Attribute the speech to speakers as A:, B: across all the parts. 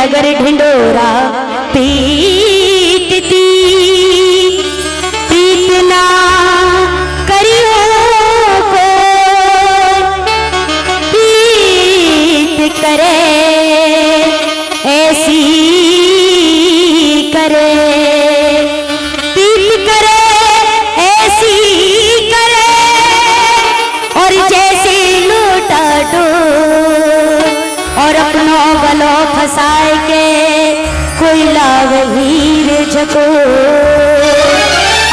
A: नगर ढिंडोरा पीटती, पीटना करियो को पीट करे, ऐसी करे, पीट करे ऐसी करे, और जैसे लूटा डोर और अपनों गलों फंसाए के कोई लाव हीर झको।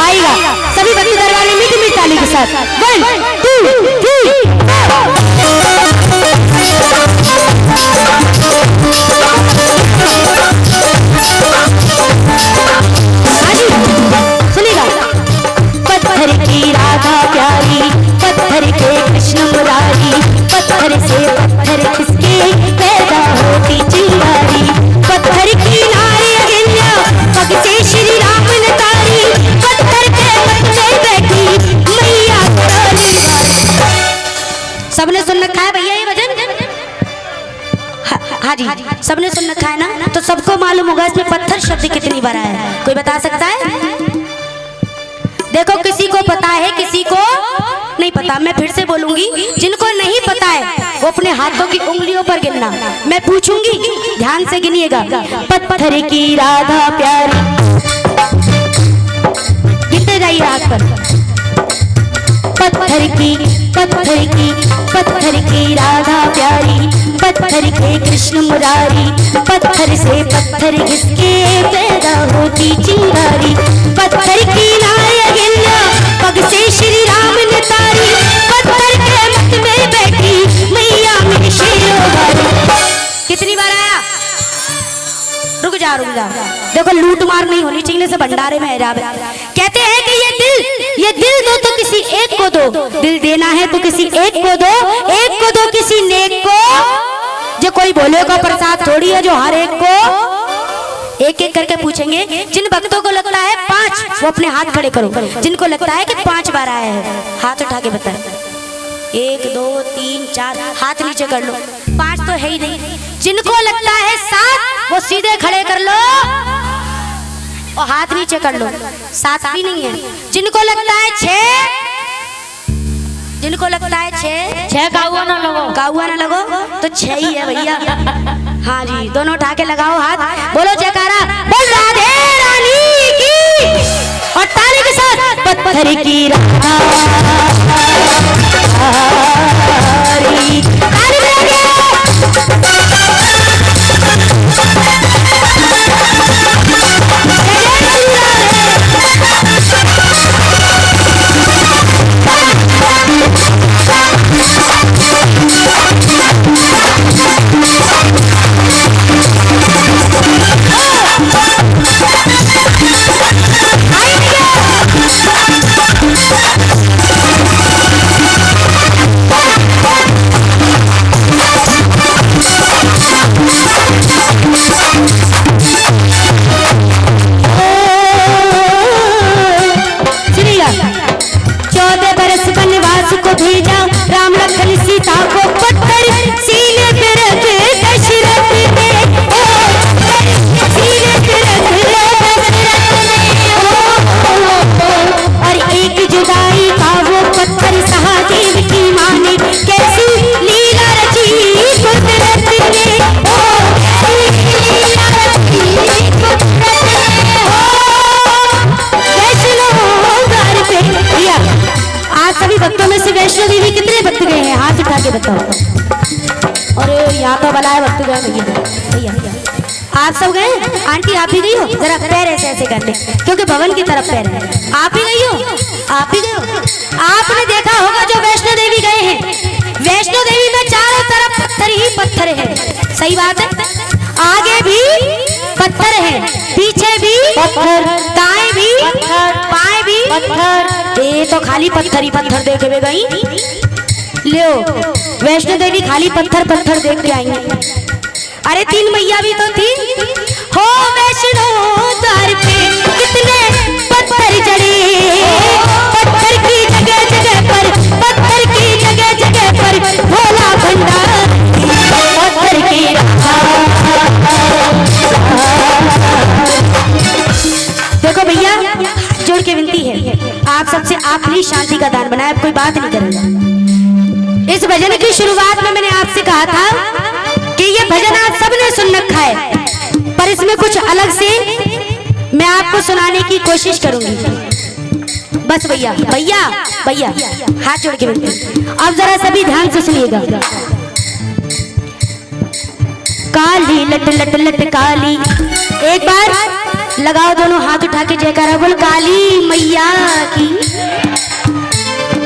A: आएगा सभी भक्ति दरबार में मीठी मीठी ताली के साथ 1 2 3 सुनिएगा। पत्थर की राधा प्यारी, पत्थर के कृष्ण मुरारी, पत्थर से पत्थर किसके पैदा होती चिंगारी, पत्थर की नारी अहिल्या पग से श्री राम ने तारी, पत्थर के मत में बैठी मैया काली। सबने सुन रखा है भैया ये भजन? हाँ जी, सबने सुन रखा है ना? तो सबको मालूम होगा इसमें पत्थर शब्द कितनी बार आया है, कोई बता सकता है? देखो किसी को पता है किसी को नहीं पता। मैं फिर से बोलूंगी, जिनको नहीं पता है वो अपने हाथों की उंगलियों पर गिनना, मैं पूछूंगी ध्यान से गिनिएगा। पत्थर की राधा प्यारी, गिनते जाइए हाथ पर। पत्थर की राधा प्यारी, पत्थर के कृष्ण मुरारी, पत्थर से पत्थर किसके पैदा होती चिंगारी, पत्थर की नारी अहिल्या पग से श्री राम ने तारी, पत्थर के मत में बैठी मैया मेरी शेरोवारी। कितनी बार आया? रुक जा। देखो लूट मार नहीं होनी चाहिए से भंडारे में है। कहते हैं कि ये दिल दो तो किसी एक को दो, दिल देना है तो किसी एक को दो किसी नेक को। जो कोई भोले का प्रसाद थोड़ी है जो हर एक को एक एक करके पूछेंगे। जिन भक्तों को लगता है 5 वो अपने हाथ खड़े करो, जिनको लगता है कि 5 बार आया है हाथ उठा के बताए। 1 2 3 4 हाथ नीचे कर लो, 5 तो है ही नहीं। जिनको लगता है 7 वो सीधे खड़े कर लो और हाथ नीचे कर लो, 7 भी नहीं है। जिनको लगता है 6 गाउआ ना लगो तो 6 ही है भैया। हाँ जी, दोनों उठा के लगाओ हाथ, बोलो जयकारा, बोल राधे रानी की, और ताली के साथ। पत्थर की राधा वैष्णो देवी कितने भक्त गए हैं हाथ उठा के बताओ। अरे यहाँ तो भला है भक्त गए भैया, आप सब गए? आंटी आप ही गई हो? जरा पैर ऐसे ऐसे करने, क्योंकि भवन की तरफ पैर है। आप ही गई हो? आप ही गए हो? आपने देखा होगा जो वैष्णो देवी गए हैं, वैष्णो देवी में चारों तरफ पत्थर ही पत्थर है। सही बात है, आगे भी पत्थर है, पीछे भी पत्थर, दाएं भी पत्थर, बाएं भी पत्थर। ये तो खाली पत्थर ही पत्थर देखे हुए गई। लो वैष्णो देवी खाली पत्थर पत्थर देख के आई। अरे 3 मैया भी तो थी हो वैष्णो द्वार पे, कितने पत्थर जड़े, पत्थर की जगह जगह पर, पत्थर की जगह जगह पर भोला भंडार, पत्थर की शुरुआत में मैंने आपसे कहा था कि ये भजन आप सबने सुन रखा है, पर इसमें कुछ अलग से मैं आपको सुनाने की कोशिश करूंगी। बस भैया भैया भैया हाथ जोड़ के बैठिए। अब जरा सभी ध्यान से सुनिएगा। काली लट लट लट काली, एक बार लगाओ दोनों हाथ उठा के जयकारा बोल काली मैया की।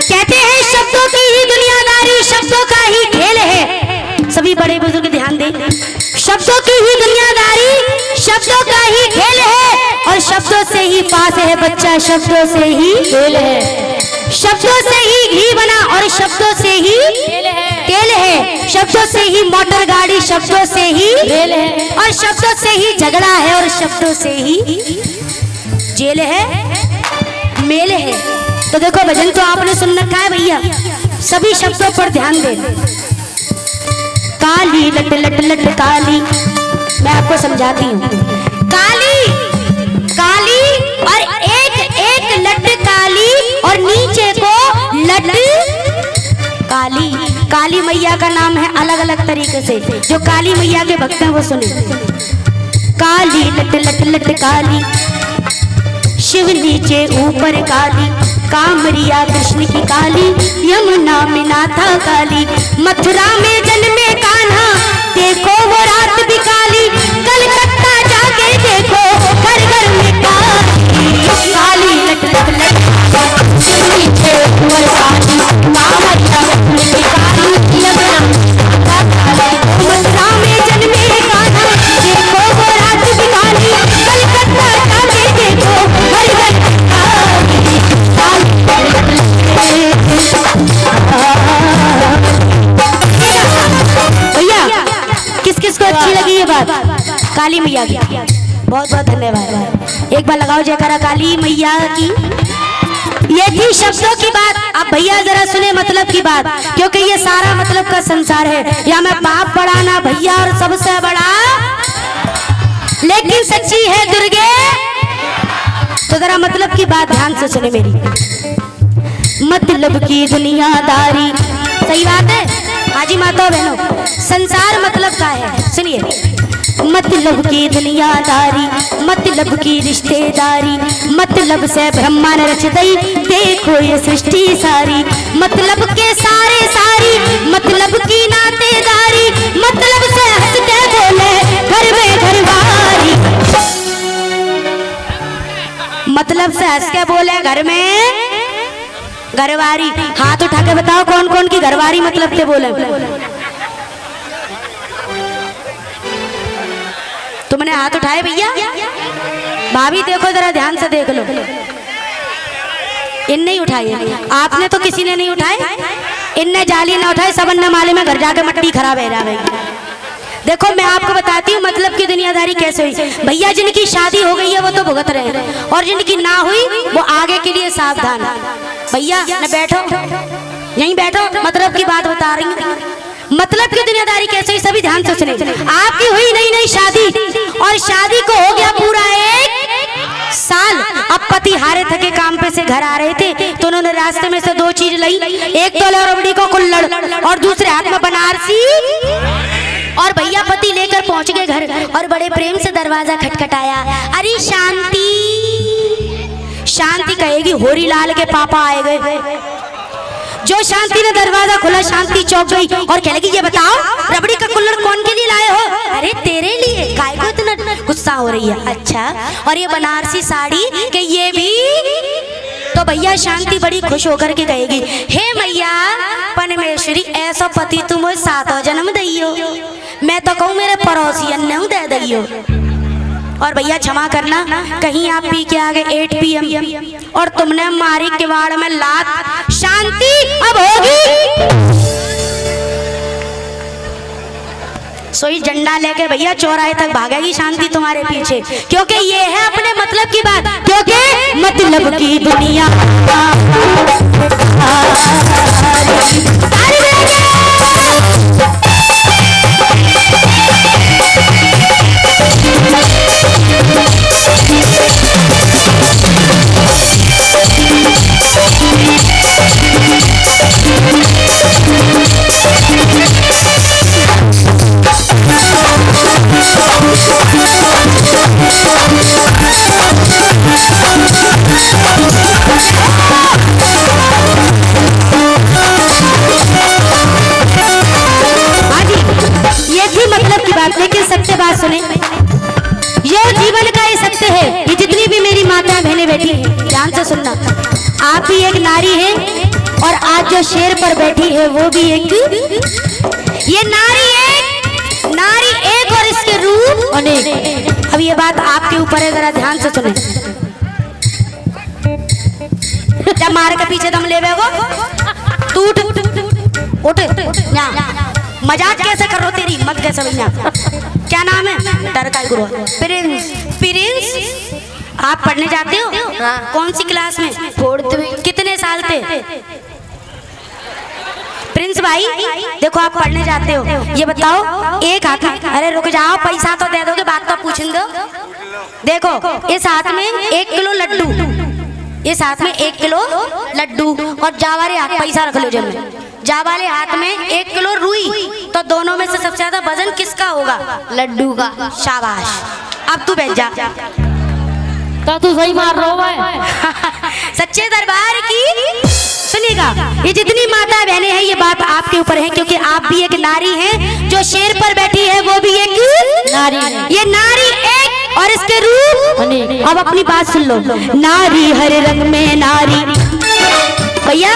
A: कहते हैं शब्दों की ही दुनियादारी, शब्दों का ही खेल है। सभी बड़े बुजुर्ग ध्यान दें, शब्दों की ही दुनियादारी, शब्दों का ही खेल है, और शब्दों से ही पास है बच्चा, शब्दों से ही खेल है। शब्दों से ही घी बना और शब्दों से ही तेल है, शब्दों से ही मोटर गाड़ी, शब्दों से ही रेल है, और शब्दों से ही झगड़ा है, और शब्दों से ही जेल है, मेल है। तो देखो भजन तो आपने सुन रखा है भैया, सभी शब्दों पर ध्यान दें। काली लट लट लट काली, मैं आपको समझाती हूँ। काली काली और एक एक लट काली, और नीचे को लट काली। काली मैया का नाम है अलग अलग तरीके से, जो काली मैया के भक्त हैं वो सुने। काली लट लट लट काली, शिव नीचे ऊपर काली, कामरिया कृष्ण की काली, यमुना में नाथा काली, मथुरा में जन्मे कान्हा, देखो वो रात भी काली, कलकत्ता जाके देखो घर घर में काली। काली लट लट लट शिव नीचे ऊपर काली, कामरिया कृष्ण की काली, यमुना में नाथा काली, मथुरा में जन्मे कान्हा, देखो वो रात भी काली, कलकत्ता जाके देखो घर घर भैया। किस किस को अच्छी लगी ये बात काली मैया की? बहुत बहुत धन्यवाद। एक बार लगाओ जयकारा काली मैया की। ये थी शब्दों की बात। अब भैया जरा सुने मतलब की बात, क्योंकि ये सारा मतलब का संसार है। या मैं बाप बड़ा ना भैया और सबसे बड़ा, लेकिन सच्ची है दुर्गे। तो जरा मतलब की बात ध्यान से सुने मेरी। मतलब की दुनियादारी, सही बात है हाजी माता बहनों, संसार मतलब का है। सुनिए, मतलब की दुनियादारी, मतलब की रिश्तेदारी, मतलब से ब्रह्मांड रच दई, देखो ये सृष्टि सारी, मतलब के सारे सारी, मतलब की नातेदारी, मतलब से हंस के बोले घर में घरवारी, मतलब से हंस के बोले घर में घरवारी। हाथ उठा के बताओ कौन कौन की घरवारी मतलब थे बोले। तुमने हाथ उठाए भैया? भाभी देखो जरा ध्यान से देख लो, इनने ही उठाई, आपने तो किसी ने नहीं उठाए। इनने जाली ना उठाए, सब अन्ना माले में घर जाके मट्टी खराब है रहा। देखो मैं आपको बताती हूँ मतलब की दुनियादारी कैसे हुई। भैया जिनकी शादी हो गई है वो तो भुगत रहे हैं, और जिनकी ना हुई वो आगे के लिए सावधान। भैया न बैठो, यहीं बैठो, मतलब की बात बता रही हूँ। मतलब की दुनियादारी कैसे हुई सभी ध्यान से सुने। आपकी हुई नई नई शादी, और शादी को हो गया पूरा 1 साल। अब पति हारे थके काम पे से घर आ रहे थे, तो उन्होंने रास्ते में से 2 चीज लाई, एक तोले और रबड़ी को कुल्हड़, और दूसरे हाथ में बनारसी। और भैया पति लेकर पहुंच गए घर, और बड़े प्रेम से दरवाजा खटखटाया। अरे शांति, शांति कहेगी होरी लाल के पापा आए गए। जो शांति ने दरवाजा खोला, शांति चौंक गई और कह लगी ये बताओ रबड़ी का कुल्हड़ कौन के लिए लाए हो? अरे तेरे लिए। काय को इतना गुस्सा हो रही है? अच्छा, और ये बनारसी साड़ी के ये भी? तो भैया शांति बड़ी खुश होकर के कहेगी, हे मैया परमेश्वरी, ऐसा पति तुम 7 जन्म दइयो, मैं तो कहूँ मेरे पड़ोसियन ने दे दइयो। और भैया क्षमा करना, कहीं आप पी के आ गए 8 PM और तुमने मारी किवाड़ में लात। शांति अब होगी। सोई झंडा लेके भैया चौराहे तक भागेगी शांति तुम्हारे पीछे, क्योंकि ये है अपने मतलब की बात, क्योंकि मतलब की दुनिया। थी मतलब की बात, लेकिन सत्य बात सुने, ये जीवन का ये सत्य है। ये जितनी भी मेरी माता बहनें बैठी हैं, ध्यान से सुनना, आप भी एक नारी है और आज जो शेर पर बैठी है वो भी एक। ये नारी एक और इसके रूप अनेक। अब ये बात आपके ऊपर है, जरा ध्यान से सुने। जब मार के पीछे दम ले बेगो तू उठ ना, मजाक कैसे कर रहे हो, तेरी हिम्मत कैसे भैया? क्या नाम है? डर का गुरु प्रिंस। प्रिंस, आप पढ़ने जाते हो?
B: हाँ।
A: कौन सी क्लास में?
B: 4th में।
A: कितने साल थे? प्रिंस भाई देखो, आप पढ़ने जाते हो, ये बताओ एक हाथ में, अरे रुक जाओ, पैसा तो दे दोगे, बात तो पूछने दो। देखो इस हाथ में 1 किलो लड्डू, इस हाथ में 1 किलो लड्डू, और जा वाले हाथ पैसा रख लो जेब में, जा वाले हाथ में 1 किलो रुई, तो दोनों में से सबसे ज्यादा वजन किसका होगा?
B: लड्डू का।
A: शाबाश, अब तू बैठ जा।
B: तो तू सही मार रहा है।
A: सच्चे दरबार की सुनिएगा, ये जितनी माता बहनें हैं, ये बात आपके ऊपर है, क्योंकि आप भी एक नारी हैं। जो शेर पर बैठी है वो भी एक
B: नारी है।
A: ये नारी एक और इसके रूप। अब अपनी बात सुन लो। नारी हर रंग में नारी, भैया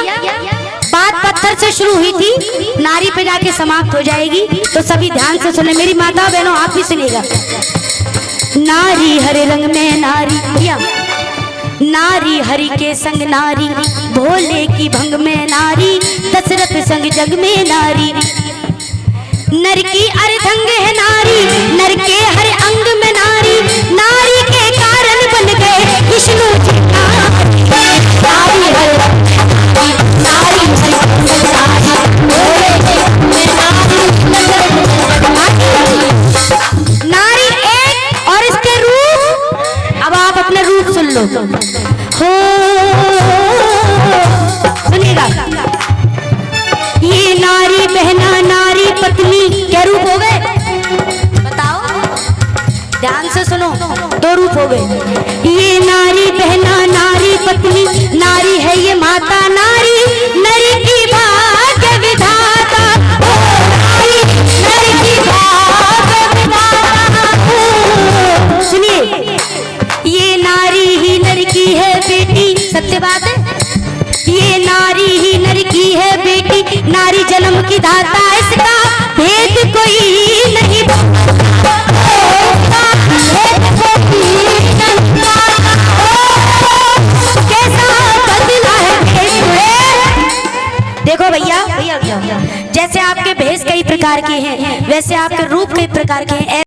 A: बात पत्थर से शुरू हुई थी, नारी पे जाके समाप्त हो जाएगी, तो सभी ध्यान से सुने। मेरी माता बहनों आप भी सुनिएगा। नारी हर रंग में नारी, भैया नारी हरि के संग नारी, भोले की भंग में नारी, दशरथ संग जग में नारी। नर की अर्धंग है नारी, नर के हर अंग में नारी, नारी के कारण बन गए विष्णु जी। नारी हर नारी नारी एक और इसके रूप। अब आप अपने रूप सुन लो। हो सुनिएगा, ये नारी बहना नारी पत्नी क्या रूप हो गए? बताओ, ध्यान से सुनो, 2 रूप हो गए। ये नारी बहना नारी पत्नी, नारी है ये माता नारी, नरी की भाग्य विधाता, नारी नरी की भाग्य विधाता। सुनिए, ये नारी ही नर की है बेटी, सत्य बात है, ये नारी ही नर की है बेटी, नारी जन्म की दाता, इसका भेद कोई नहीं। कैसा बदला है देखो भैया, जैसे आपके भेष कई प्रकार के हैं, वैसे आपके रूप कई प्रकार के हैं।